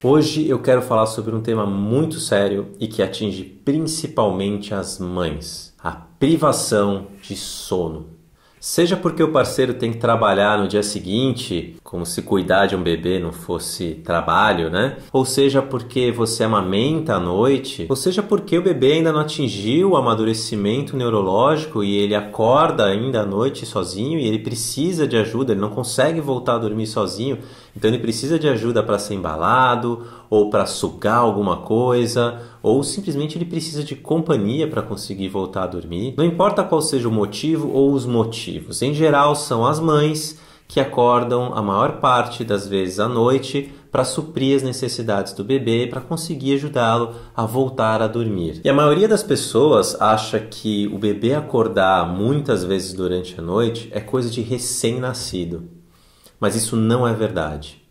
Hoje eu quero falar sobre um tema muito sério e que atinge principalmente as mães: a privação de sono. Seja porque o parceiro tem que trabalhar no dia seguinte, como se cuidar de um bebê não fosse trabalho, né? Ou seja porque você amamenta à noite, ou seja porque o bebê ainda não atingiu o amadurecimento neurológico e ele acorda ainda à noite sozinho e ele precisa de ajuda, ele não consegue voltar a dormir sozinho, então ele precisa de ajuda para ser embalado, ou para sugar alguma coisa, ou simplesmente ele precisa de companhia para conseguir voltar a dormir. Não importa qual seja o motivo ou os motivos, em geral são as mães que acordam a maior parte das vezes à noite para suprir as necessidades do bebê, para conseguir ajudá-lo a voltar a dormir. E a maioria das pessoas acha que o bebê acordar muitas vezes durante a noite é coisa de recém-nascido. Mas isso não é verdade.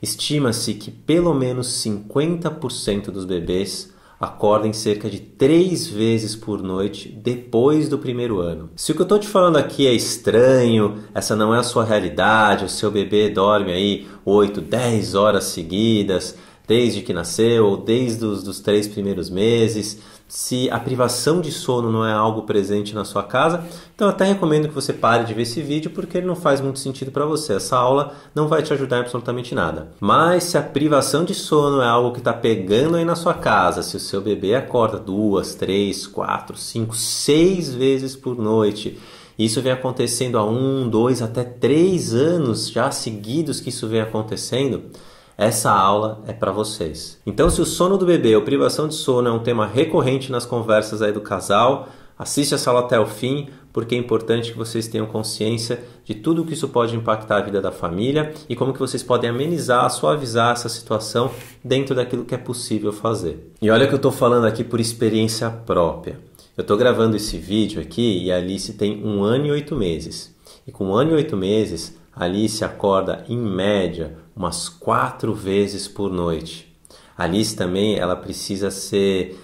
Estima-se que pelo menos 50% dos bebês acordem cerca de 3 vezes por noite depois do primeiro ano. Se o que eu estou te falando aqui é estranho, essa não é a sua realidade, o seu bebê dorme aí 8, 10 horas seguidas, desde que nasceu ou desde os 3 primeiros meses, se a privação de sono não é algo presente na sua casa, então eu até recomendo que você pare de ver esse vídeo porque ele não faz muito sentido para você. Essa aula não vai te ajudar em absolutamente nada. Mas se a privação de sono é algo que está pegando aí na sua casa, se o seu bebê acorda 2, 3, 4, 5, 6 vezes por noite, isso vem acontecendo há 1, 2, até 3 anos já seguidos que isso vem acontecendo, essa aula é para vocês. Então, se o sono do bebê ou privação de sono é um tema recorrente nas conversas aí do casal, assiste essa aula até o fim, porque é importante que vocês tenham consciência de tudo que isso pode impactar a vida da família e como que vocês podem amenizar, suavizar essa situação dentro daquilo que é possível fazer. E olha que eu estou falando aqui por experiência própria. Eu estou gravando esse vídeo aqui e a Alice tem 1 ano e 8 meses. E com 1 ano e 8 meses, a Alice acorda em média umas 4 vezes por noite. A Alice também ela precisa ser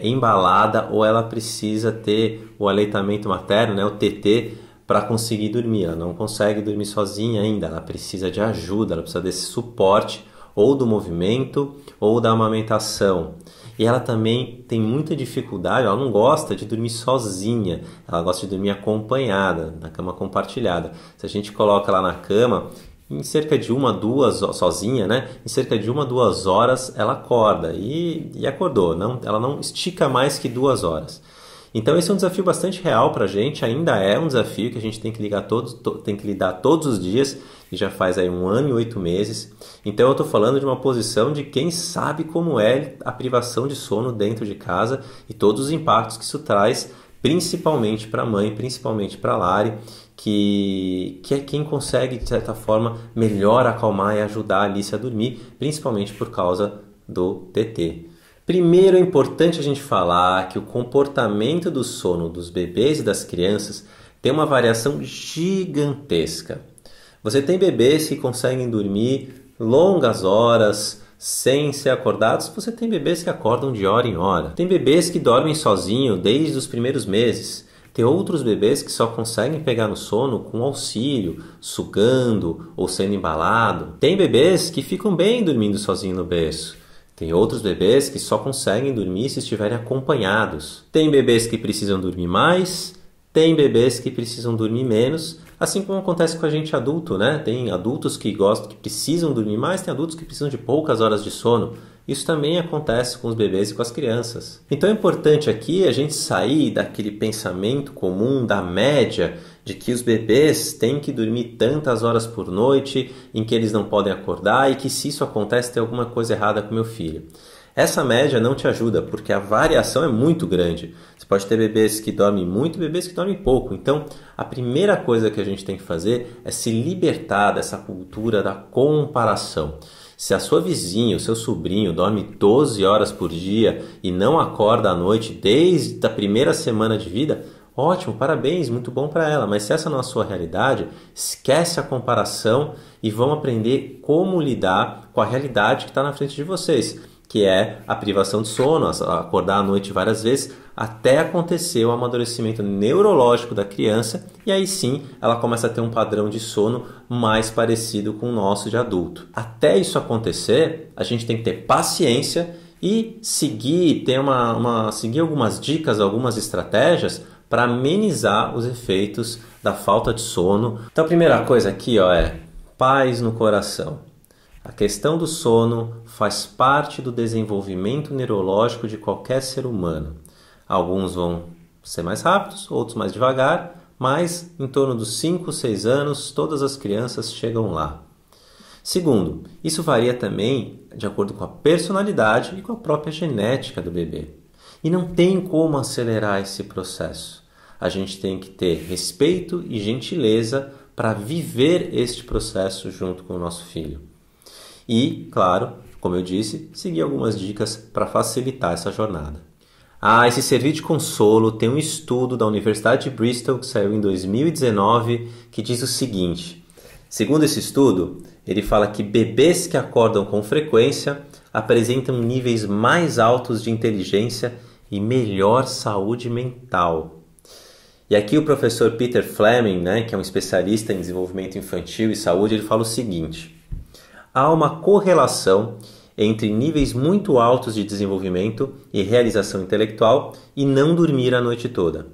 embalada ou ela precisa ter o aleitamento materno, né, o TT, para conseguir dormir. Ela não consegue dormir sozinha ainda, ela precisa de ajuda, ela precisa desse suporte ou do movimento ou da amamentação. E ela também tem muita dificuldade, ela não gosta de dormir sozinha, ela gosta de dormir acompanhada, na cama compartilhada. Se a gente coloca ela na cama, em cerca de 1, 2, sozinha, né? Em cerca de 1, 2 horas ela acorda e acordou, ela não estica mais que 2 horas. Então esse é um desafio bastante real para a gente, ainda é um desafio que a gente tem que lidar todos os dias, e já faz aí 1 ano e 8 meses. Então eu estou falando de uma posição de quem sabe como é a privação de sono dentro de casa e todos os impactos que isso traz, principalmente para a mãe, principalmente para a Lari, que é quem consegue, de certa forma, melhor acalmar e ajudar a Alice a dormir, principalmente por causa do TT. Primeiro é importante a gente falar que o comportamento do sono dos bebês e das crianças tem uma variação gigantesca. Você tem bebês que conseguem dormir longas horas sem ser acordados, você tem bebês que acordam de hora em hora. Tem bebês que dormem sozinho desde os primeiros meses. Tem outros bebês que só conseguem pegar no sono com auxílio, sugando ou sendo embalado. Tem bebês que ficam bem dormindo sozinho no berço. Tem outros bebês que só conseguem dormir se estiverem acompanhados. Tem bebês que precisam dormir mais, tem bebês que precisam dormir menos, assim como acontece com a gente adulto, né? Tem adultos que precisam dormir mais, tem adultos que precisam de poucas horas de sono. Isso também acontece com os bebês e com as crianças. Então é importante aqui a gente sair daquele pensamento comum da média de que os bebês têm que dormir tantas horas por noite, em que eles não podem acordar e que se isso acontece tem alguma coisa errada com meu filho. Essa média não te ajuda, porque a variação é muito grande. Você pode ter bebês que dormem muito e bebês que dormem pouco. Então, a primeira coisa que a gente tem que fazer é se libertar dessa cultura da comparação. Se a sua vizinha, o seu sobrinho, dorme 12 horas por dia e não acorda à noite desde a primeira semana de vida, ótimo, parabéns, muito bom para ela. Mas se essa não é a sua realidade, esquece a comparação e vão aprender como lidar com a realidade que está na frente de vocês. que é a privação de sono, acordar à noite várias vezes, até acontecer o amadurecimento neurológico da criança, e aí sim ela começa a ter um padrão de sono mais parecido com o nosso de adulto. Até isso acontecer, a gente tem que ter paciência e seguir algumas dicas, algumas estratégias para amenizar os efeitos da falta de sono. Então a primeira coisa aqui é paz no coração. A questão do sono faz parte do desenvolvimento neurológico de qualquer ser humano. Alguns vão ser mais rápidos, outros mais devagar, mas em torno dos 5, 6 anos, todas as crianças chegam lá. Segundo, isso varia também de acordo com a personalidade e com a própria genética do bebê. E não tem como acelerar esse processo. A gente tem que ter respeito e gentileza para viver este processo junto com o nosso filho. E, claro, como eu disse, seguir algumas dicas para facilitar essa jornada. Esse servir de consolo tem um estudo da Universidade de Bristol que saiu em 2019 que diz o seguinte. Segundo esse estudo, ele fala que bebês que acordam com frequência apresentam níveis mais altos de inteligência e melhor saúde mental. E aqui o professor Peter Fleming, que é um especialista em desenvolvimento infantil e saúde, ele fala o seguinte. Há uma correlação entre níveis muito altos de desenvolvimento e realização intelectual e não dormir a noite toda.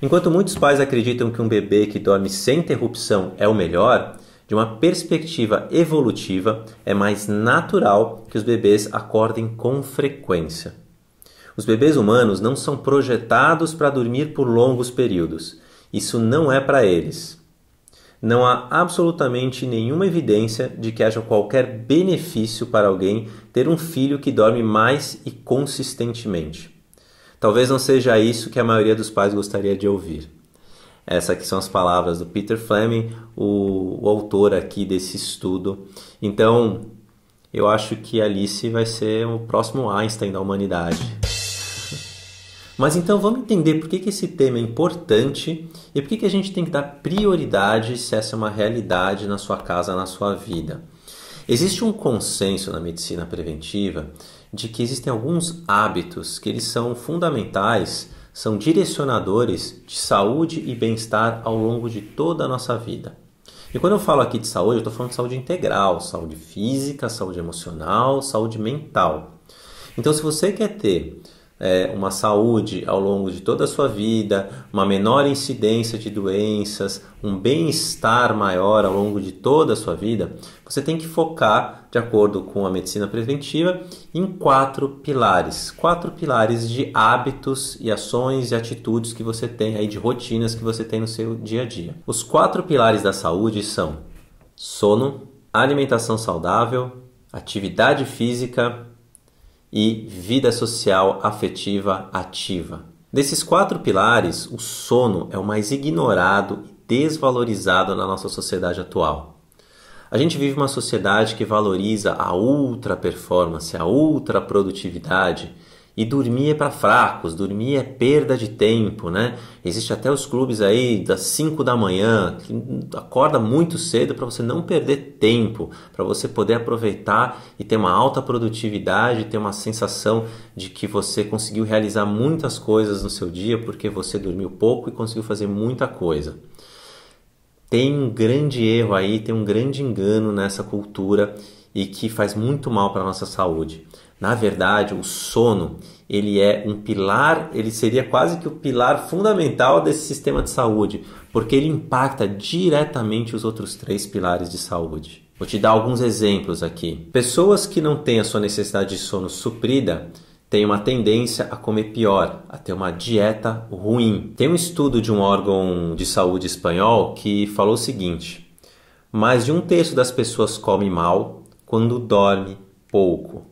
Enquanto muitos pais acreditam que um bebê que dorme sem interrupção é o melhor, de uma perspectiva evolutiva, é mais natural que os bebês acordem com frequência. Os bebês humanos não são projetados para dormir por longos períodos. Isso não é para eles. Não há absolutamente nenhuma evidência de que haja qualquer benefício para alguém ter um filho que dorme mais e consistentemente. Talvez não seja isso que a maioria dos pais gostaria de ouvir. Essas aqui são as palavras do Peter Fleming, o autor aqui desse estudo. Então, eu acho que Alice vai ser o próximo Einstein da humanidade. Mas então vamos entender por que esse tema é importante e por que a gente tem que dar prioridade se essa é uma realidade na sua casa, na sua vida. Existe um consenso na medicina preventiva de que existem alguns hábitos que eles são fundamentais, são direcionadores de saúde e bem-estar ao longo de toda a nossa vida. E quando eu falo aqui de saúde, eu estou falando de saúde integral, saúde física, saúde emocional, saúde mental. Então se você quer ter uma saúde ao longo de toda a sua vida, uma menor incidência de doenças, um bem-estar maior ao longo de toda a sua vida, você tem que focar, de acordo com a medicina preventiva, em 4 pilares. 4 pilares de hábitos e ações e atitudes que você tem aí, de rotinas que você tem no seu dia a dia. Os 4 pilares da saúde são sono, alimentação saudável, atividade física e vida social afetiva ativa. Desses 4 pilares, o sono é o mais ignorado e desvalorizado na nossa sociedade atual. A gente vive uma sociedade que valoriza a ultra performance, a ultra produtividade, e dormir é para fracos, dormir é perda de tempo, né? Existe até os clubes aí das 5 da manhã, que acorda muito cedo para você não perder tempo, para você poder aproveitar e ter uma alta produtividade, ter uma sensação de que você conseguiu realizar muitas coisas no seu dia porque você dormiu pouco e conseguiu fazer muita coisa. Tem um grande erro aí, tem um grande engano nessa cultura e que faz muito mal para a nossa saúde. Na verdade, o sono, ele é um pilar, ele seria quase que o pilar fundamental desse sistema de saúde, porque ele impacta diretamente os outros 3 pilares de saúde. Vou te dar alguns exemplos aqui. Pessoas que não têm a sua necessidade de sono suprida têm uma tendência a comer pior, a ter uma dieta ruim. Tem um estudo de um órgão de saúde espanhol que falou o seguinte: mais de 1/3 das pessoas come mal quando dorme pouco.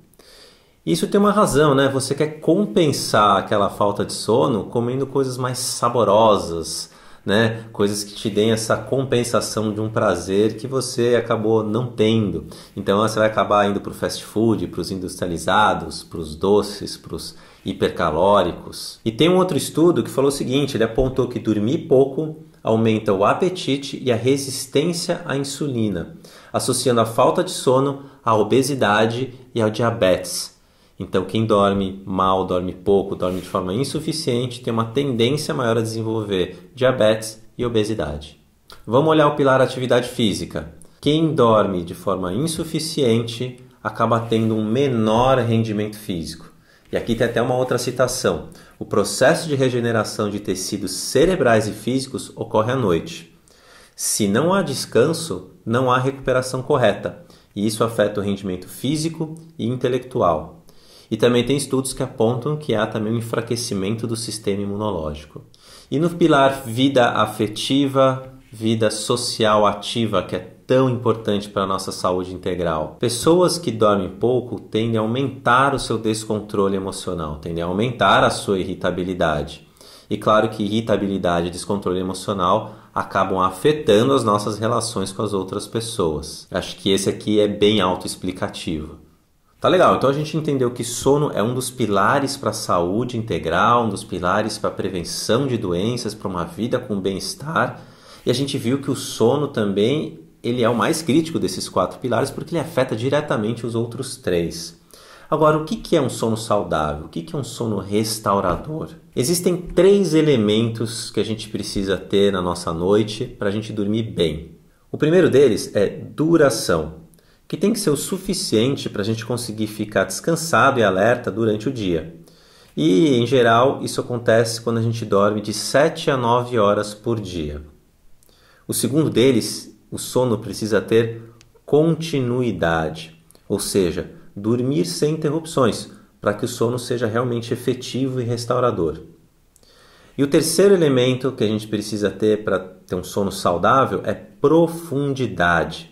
Isso tem uma razão, né? Você quer compensar aquela falta de sono comendo coisas mais saborosas, né? Coisas que te deem essa compensação de um prazer que você acabou não tendo. Então você vai acabar indo para o fast food, para os industrializados, para os doces, para os hipercalóricos. E tem um outro estudo que falou o seguinte, ele apontou que dormir pouco aumenta o apetite e a resistência à insulina, associando a falta de sono à obesidade e ao diabetes. Então, quem dorme mal, dorme pouco, dorme de forma insuficiente, tem uma tendência maior a desenvolver diabetes e obesidade. Vamos olhar o pilar atividade física. Quem dorme de forma insuficiente acaba tendo um menor rendimento físico. E aqui tem até uma outra citação. O processo de regeneração de tecidos cerebrais e físicos ocorre à noite. Se não há descanso, não há recuperação correta. E isso afeta o rendimento físico e intelectual. E também tem estudos que apontam que há também um enfraquecimento do sistema imunológico. E no pilar vida afetiva, vida social ativa, que é tão importante para a nossa saúde integral. Pessoas que dormem pouco tendem a aumentar o seu descontrole emocional, tendem a aumentar a sua irritabilidade. E claro que irritabilidade e descontrole emocional acabam afetando as nossas relações com as outras pessoas. Acho que esse aqui é bem autoexplicativo. Tá legal, então a gente entendeu que sono é um dos pilares para a saúde integral, um dos pilares para a prevenção de doenças, para uma vida com bem-estar. E a gente viu que o sono também ele é o mais crítico desses 4 pilares porque ele afeta diretamente os outros 3. Agora, o que é um sono saudável? O que é um sono restaurador? Existem 3 elementos que a gente precisa ter na nossa noite para a gente dormir bem. O primeiro deles é duração, que tem que ser o suficiente para a gente conseguir ficar descansado e alerta durante o dia. E, em geral, isso acontece quando a gente dorme de 7 a 9 horas por dia. O segundo deles, o sono precisa ter continuidade, ou seja, dormir sem interrupções, para que o sono seja realmente efetivo e restaurador. E o terceiro elemento que a gente precisa ter para ter um sono saudável é profundidade.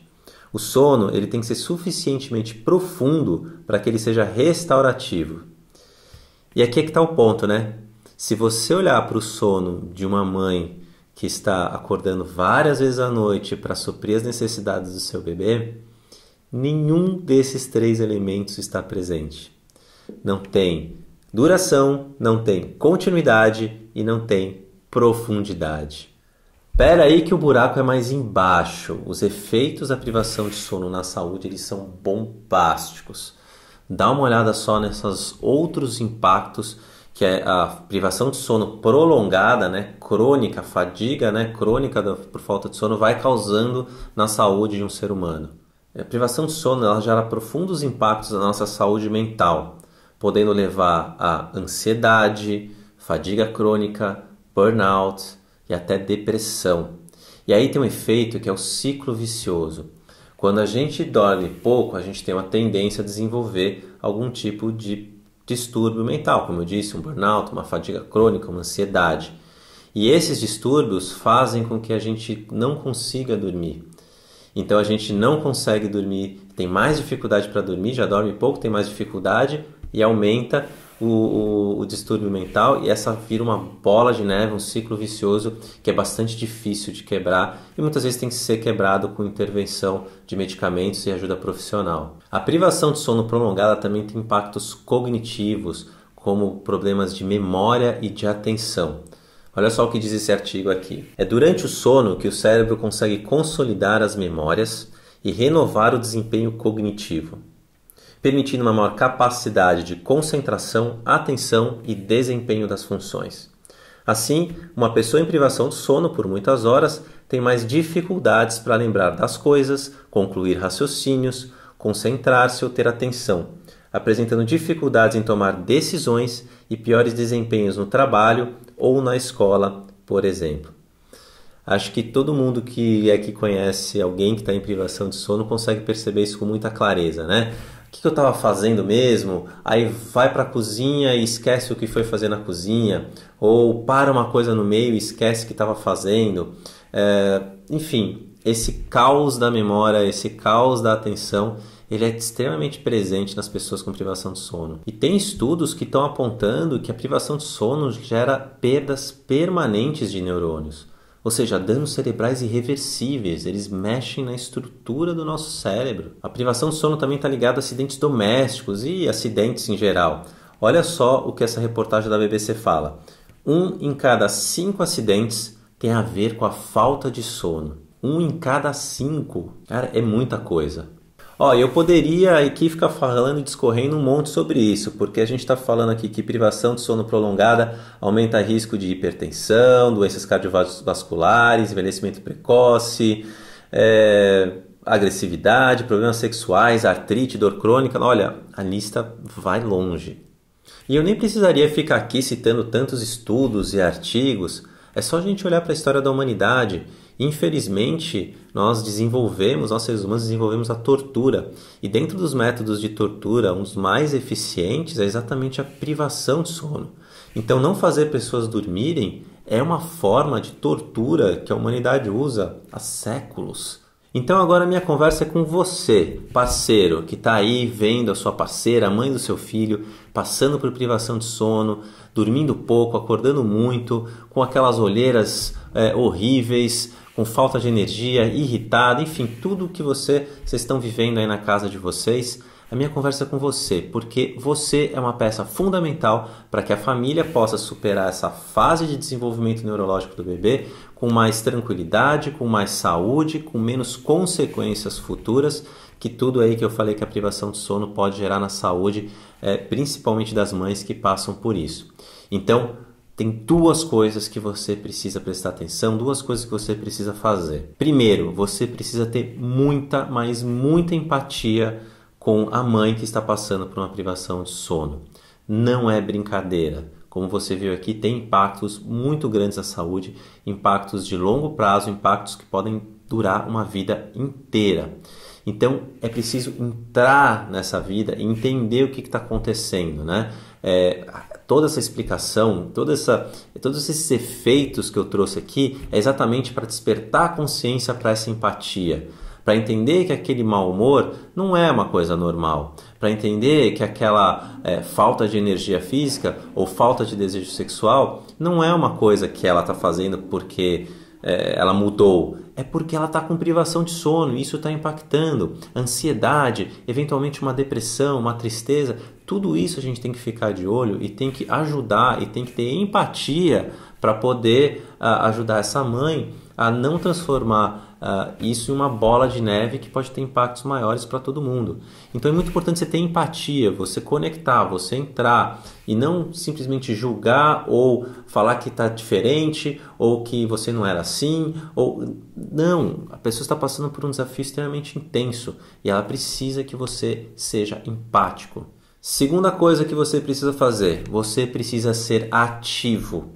O sono ele tem que ser suficientemente profundo para que ele seja restaurativo. E aqui é que está o ponto, né? Se você olhar para o sono de uma mãe que está acordando várias vezes à noite para suprir as necessidades do seu bebê, nenhum desses 3 elementos está presente. Não tem duração, não tem continuidade e não tem profundidade. Espera aí que o buraco é mais embaixo. Os efeitos da privação de sono na saúde eles são bombásticos. Dá uma olhada só nesses outros impactos que é a privação de sono prolongada, né, crônica, fadiga, né, crônica por falta de sono vai causando na saúde de um ser humano. A privação de sono ela gera profundos impactos na nossa saúde mental, podendo levar a ansiedade, fadiga crônica, burnout e até depressão. E aí tem um efeito que é o ciclo vicioso. Quando a gente dorme pouco, a gente tem uma tendência a desenvolver algum tipo de distúrbio mental, como eu disse, um burnout, uma fadiga crônica, uma ansiedade. E esses distúrbios fazem com que a gente não consiga dormir. Então a gente não consegue dormir, tem mais dificuldade para dormir, já dorme pouco, tem mais dificuldade e aumenta o distúrbio mental e essa vira uma bola de neve, um ciclo vicioso que é bastante difícil de quebrar e muitas vezes tem que ser quebrado com intervenção de medicamentos e ajuda profissional. A privação de sono prolongada também tem impactos cognitivos, como problemas de memória e de atenção. Olha só o que diz esse artigo aqui. É durante o sono que o cérebro consegue consolidar as memórias e renovar o desempenho cognitivo, permitindo uma maior capacidade de concentração, atenção e desempenho das funções. Assim, uma pessoa em privação de sono por muitas horas tem mais dificuldades para lembrar das coisas, concluir raciocínios, concentrar-se ou ter atenção, apresentando dificuldades em tomar decisões e piores desempenhos no trabalho ou na escola, por exemplo. Acho que todo mundo que conhece alguém que está em privação de sono consegue perceber isso com muita clareza, né? O que eu estava fazendo mesmo? Aí vai para a cozinha e esquece o que foi fazer na cozinha. Ou para uma coisa no meio e esquece o que estava fazendo. Enfim, esse caos da memória, esse caos da atenção, ele é extremamente presente nas pessoas com privação de sono. E tem estudos que estão apontando que a privação de sono gera perdas permanentes de neurônios. Ou seja, danos cerebrais irreversíveis, eles mexem na estrutura do nosso cérebro. A privação de sono também está ligada a acidentes domésticos e acidentes em geral. Olha só o que essa reportagem da BBC fala. 1 em cada 5 acidentes tem a ver com a falta de sono. 1 em cada 5. Cara, é muita coisa. Ó, eu poderia aqui ficar falando e discorrendo um monte sobre isso, porque a gente está falando aqui que privação de sono prolongada aumenta o risco de hipertensão, doenças cardiovasculares, envelhecimento precoce, agressividade, problemas sexuais, artrite, dor crônica. Olha, a lista vai longe. E eu nem precisaria ficar aqui citando tantos estudos e artigos, é só a gente olhar para a história da humanidade. Infelizmente, nós seres humanos desenvolvemos a tortura. E dentro dos métodos de tortura, um dos mais eficientes é exatamente a privação de sono. Então, não fazer pessoas dormirem é uma forma de tortura que a humanidade usa há séculos. Então agora minha conversa é com você, parceiro, que está aí vendo a sua parceira, a mãe do seu filho, passando por privação de sono, dormindo pouco, acordando muito, com aquelas olheiras horríveis, com falta de energia, irritado, enfim, tudo o que vocês estão vivendo aí na casa de vocês. A minha conversa é com você, porque você é uma peça fundamental para que a família possa superar essa fase de desenvolvimento neurológico do bebê com mais tranquilidade, com mais saúde, com menos consequências futuras, que tudo aí que eu falei que a privação de sono pode gerar na saúde, principalmente das mães que passam por isso. Então, tem duas coisas que você precisa prestar atenção, duas coisas que você precisa fazer. Primeiro, você precisa ter muita, mas muita empatia com a mãe que está passando por uma privação de sono. Não é brincadeira. Como você viu aqui, tem impactos muito grandes na saúde, impactos de longo prazo, impactos que podem durar uma vida inteira. Então, é preciso entrar nessa vida e entender o que está acontecendo, né? Toda essa explicação, todos esses efeitos que eu trouxe aqui é exatamente para despertar a consciência para essa empatia, para entender que aquele mau humor não é uma coisa normal, para entender que aquela falta de energia física ou falta de desejo sexual não é uma coisa que ela está fazendo porque ela mudou, é porque ela está com privação de sono e isso está impactando. Ansiedade, eventualmente uma depressão, uma tristeza, tudo isso a gente tem que ficar de olho e tem que ajudar e tem que ter empatia para poder ajudar essa mãe a não transformar isso em uma bola de neve que pode ter impactos maiores para todo mundo. Então é muito importante você ter empatia, você conectar, você entrar e não simplesmente julgar ou falar que está diferente ou que você não era assim. Não, a pessoa está passando por um desafio extremamente intenso e ela precisa que você seja empático. Segunda coisa que você precisa fazer, você precisa ser ativo.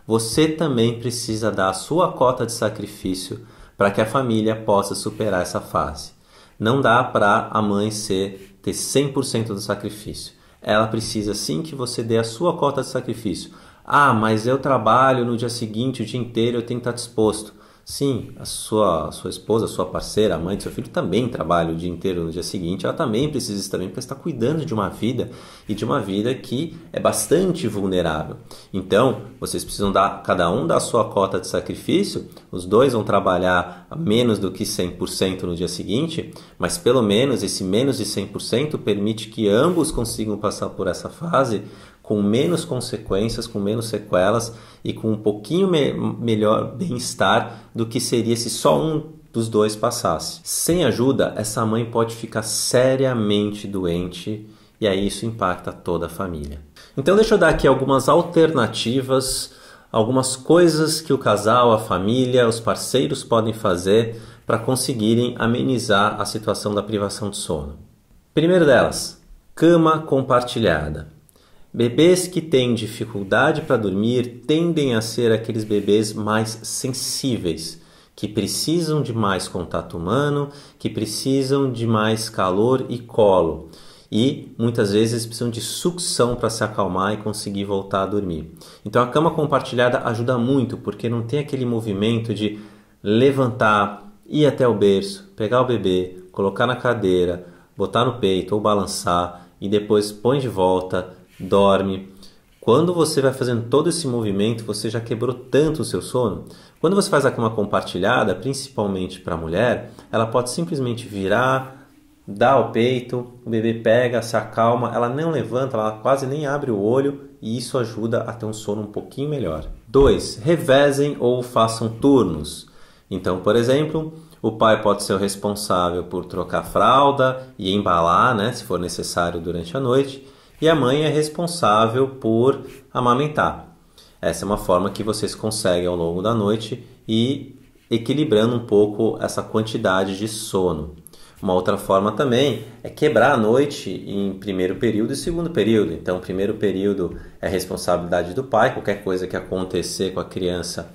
Você também precisa dar a sua cota de sacrifício para que a família possa superar essa fase. Não dá para a mãe ter 100% do sacrifício. Ela precisa sim que você dê a sua cota de sacrifício. Ah, mas eu trabalho no dia seguinte, o dia inteiro, eu tenho que estar disposto. Sim, a sua esposa, a sua parceira, a mãe do seu filho também trabalha o dia inteiro no dia seguinte. Ela também precisa estar bem porque está cuidando de uma vida e de uma vida que é bastante vulnerável. Então, vocês precisam cada um dar a sua cota de sacrifício. Os dois vão trabalhar a menos do que 100% no dia seguinte, mas pelo menos esse menos de 100% permite que ambos consigam passar por essa fase com menos consequências, com menos sequelas e com um pouquinho melhor bem-estar do que seria se só um dos dois passasse. Sem ajuda, essa mãe pode ficar seriamente doente e aí isso impacta toda a família. Então deixa eu dar aqui algumas alternativas, algumas coisas que o casal, a família, os parceiros podem fazer para conseguirem amenizar a situação da privação de sono. Primeiro delas, cama compartilhada. Bebês que têm dificuldade para dormir tendem a ser aqueles bebês mais sensíveis, que precisam de mais contato humano, que precisam de mais calor e colo. E muitas vezes precisam de sucção para se acalmar e conseguir voltar a dormir. Então a cama compartilhada ajuda muito, porque não tem aquele movimento de levantar, ir até o berço, pegar o bebê, colocar na cadeira, botar no peito ou balançar e depois põe de volta, dorme. Quando você vai fazendo todo esse movimento, você já quebrou tanto o seu sono. Quando você faz a cama compartilhada, principalmente para a mulher, ela pode simplesmente virar, dar o peito, o bebê pega, se acalma, ela não levanta, ela quase nem abre o olho e isso ajuda a ter um sono um pouquinho melhor. 2. Revezem ou façam turnos. Então, por exemplo, O pai pode ser o responsável por trocar fralda e embalar, né, se for necessário durante a noite, e a mãe é responsável por amamentar. Essa é uma forma que vocês conseguem ao longo da noite ir equilibrando um pouco essa quantidade de sono. Uma outra forma também é quebrar a noite em primeiro período e segundo período. Então, o primeiro período é responsabilidade do pai. Qualquer coisa que acontecer com a criança,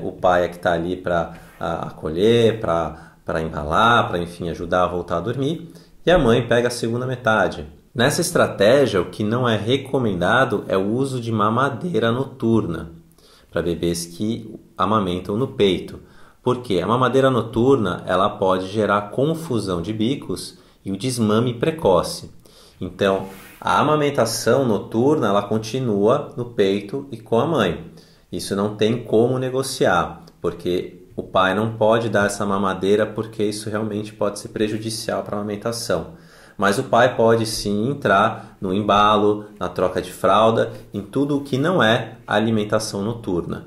o pai é que está ali para acolher, para embalar, para, enfim, ajudar a voltar a dormir. E a mãe pega a segunda metade. Nessa estratégia, o que não é recomendado é o uso de mamadeira noturna para bebês que amamentam no peito. Porque a mamadeira noturna ela pode gerar confusão de bicos e o desmame precoce. Então, a amamentação noturna ela continua no peito e com a mãe. Isso não tem como negociar, porque o pai não pode dar essa mamadeira porque isso realmente pode ser prejudicial para a amamentação. Mas o pai pode sim entrar no embalo, na troca de fralda, em tudo o que não é alimentação noturna.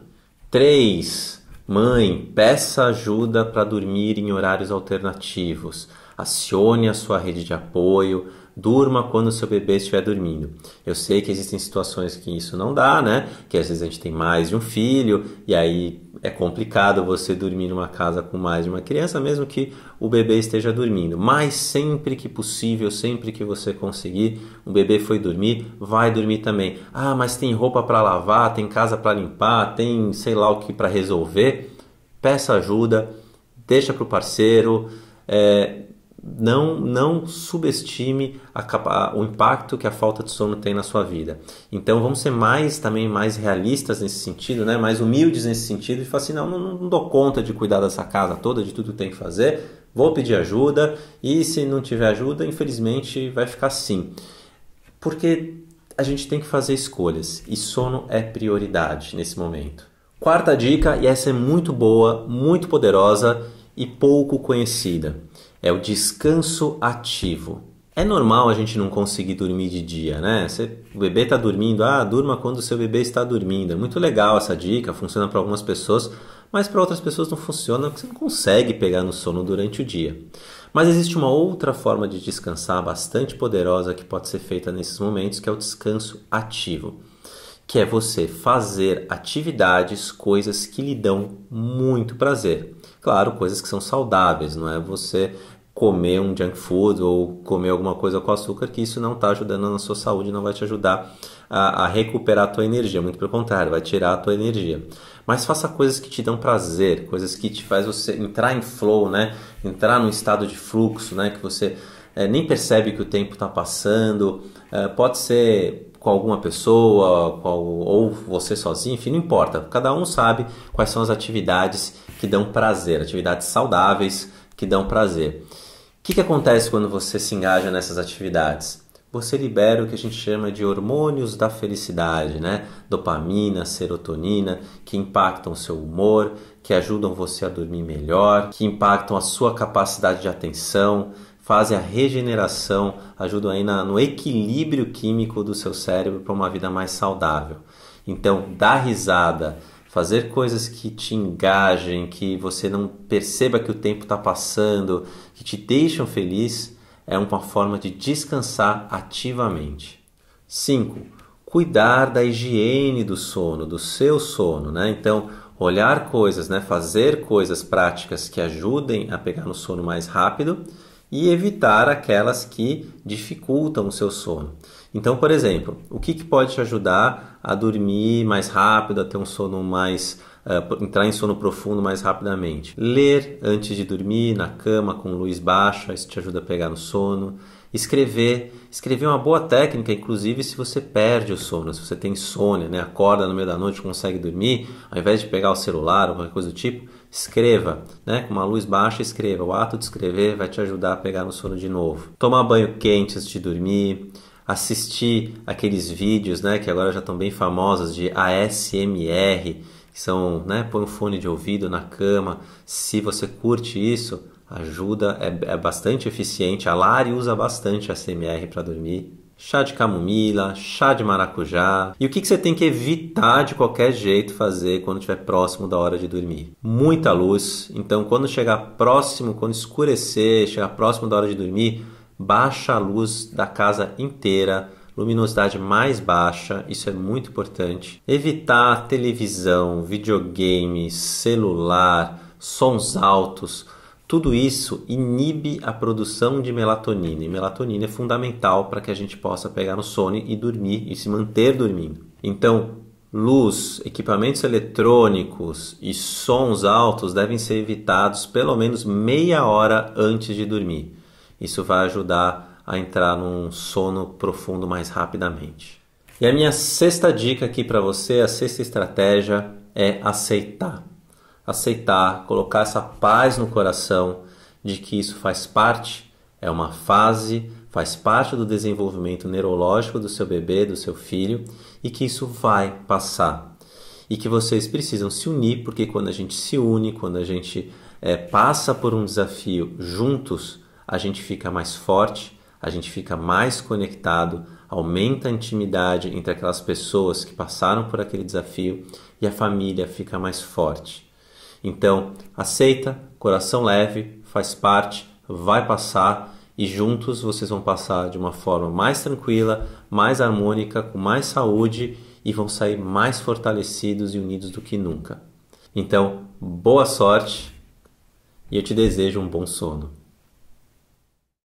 3. Mãe, peça ajuda para dormir em horários alternativos. Acione a sua rede de apoio. Durma quando o seu bebê estiver dormindo. Eu sei que existem situações que isso não dá, né? Que às vezes a gente tem mais de um filho e aí é complicado você dormir numa casa com mais de uma criança, mesmo que o bebê esteja dormindo. Mas sempre que possível, sempre que você conseguir, o bebê foi dormir, vai dormir também. Ah, mas tem roupa para lavar, tem casa para limpar, tem sei lá o que para resolver. Peça ajuda, deixa para o parceiro. Não subestime o impacto que a falta de sono tem na sua vida. Então vamos ser mais realistas nesse sentido, né? Mais humildes nesse sentido, e falar assim, não dou conta de cuidar dessa casa toda, de tudo que tem que fazer, vou pedir ajuda, e se não tiver ajuda, infelizmente vai ficar assim. Porque a gente tem que fazer escolhas, e sono é prioridade nesse momento. Quarta dica, e essa é muito boa, muito poderosa e pouco conhecida. É o descanso ativo. É normal a gente não conseguir dormir de dia, né? O bebê está dormindo, durma quando o seu bebê está dormindo. É muito legal essa dica, funciona para algumas pessoas, mas para outras pessoas não funciona porque você não consegue pegar no sono durante o dia. Mas existe uma outra forma de descansar bastante poderosa que pode ser feita nesses momentos, que é o descanso ativo. Que é você fazer atividades, coisas que lhe dão muito prazer. Claro, coisas que são saudáveis, não é você comer um junk food ou comer alguma coisa com açúcar, que isso não está ajudando na sua saúde, não vai te ajudar a recuperar a tua energia, muito pelo contrário, vai tirar a tua energia. Mas faça coisas que te dão prazer, coisas que te faz você entrar em flow, né? Entrar num estado de fluxo, né? Que você nem percebe que o tempo está passando, pode ser com alguma pessoa ou você sozinho, enfim, não importa. Cada um sabe quais são as atividades que dão prazer, atividades saudáveis que dão prazer. O que acontece quando você se engaja nessas atividades? Você libera o que a gente chama de hormônios da felicidade, né? Dopamina, serotonina, que impactam o seu humor, que ajudam você a dormir melhor, que impactam a sua capacidade de atenção, fazem a regeneração, ajudam aí no equilíbrio químico do seu cérebro para uma vida mais saudável. Então, dar risada, fazer coisas que te engajem, que você não perceba que o tempo está passando, que te deixam feliz, é uma forma de descansar ativamente. 5. Cuidar da higiene do sono, do seu sono, né? Então, olhar coisas, né? Fazer coisas práticas que ajudem a pegar no sono mais rápido e evitar aquelas que dificultam o seu sono. Então, por exemplo, o que pode te ajudar a dormir mais rápido, a ter um sono mais... entrar em sono profundo mais rapidamente? Ler antes de dormir, na cama, com luz baixa, isso te ajuda a pegar no sono. Escrever é uma boa técnica, inclusive se você perde o sono, se você tem insônia, né? Acorda no meio da noite, consegue dormir, ao invés de pegar o celular ou qualquer coisa do tipo, escreva, né? Com uma luz baixa, escreva. O ato de escrever vai te ajudar a pegar no sono de novo. Tomar banho quente antes de dormir, assistir aqueles vídeos, né? Que agora já estão bem famosos, de ASMR, que são, né? Põe um fone de ouvido na cama. Se você curte isso, ajuda, é bastante eficiente. A Lari usa bastante ASMR para dormir. chá de camomila, chá de maracujá. E o que você tem que evitar de qualquer jeito fazer quando estiver próximo da hora de dormir? Muita luz. Então, quando chegar próximo, quando escurecer, chegar próximo da hora de dormir, baixa a luz da casa inteira, luminosidade mais baixa, isso é muito importante. Evitar televisão, videogame, celular, sons altos. Tudo isso inibe a produção de melatonina, e melatonina é fundamental para que a gente possa pegar no sono e dormir e se manter dormindo. Então, luz, equipamentos eletrônicos e sons altos devem ser evitados pelo menos meia hora antes de dormir. Isso vai ajudar a entrar num sono profundo mais rapidamente. E a minha sexta dica aqui para você, a sexta estratégia é aceitar. Aceitar, colocar essa paz no coração de que isso faz parte, é uma fase, faz parte do desenvolvimento neurológico do seu bebê, do seu filho, e que isso vai passar. E que vocês precisam se unir, porque quando a gente se une, quando a gente passa por um desafio juntos, a gente fica mais forte, a gente fica mais conectado, aumenta a intimidade entre aquelas pessoas que passaram por aquele desafio e a família fica mais forte. Então, aceita, coração leve, faz parte, vai passar e juntos vocês vão passar de uma forma mais tranquila, mais harmônica, com mais saúde e vão sair mais fortalecidos e unidos do que nunca. Então, boa sorte e eu te desejo um bom sono.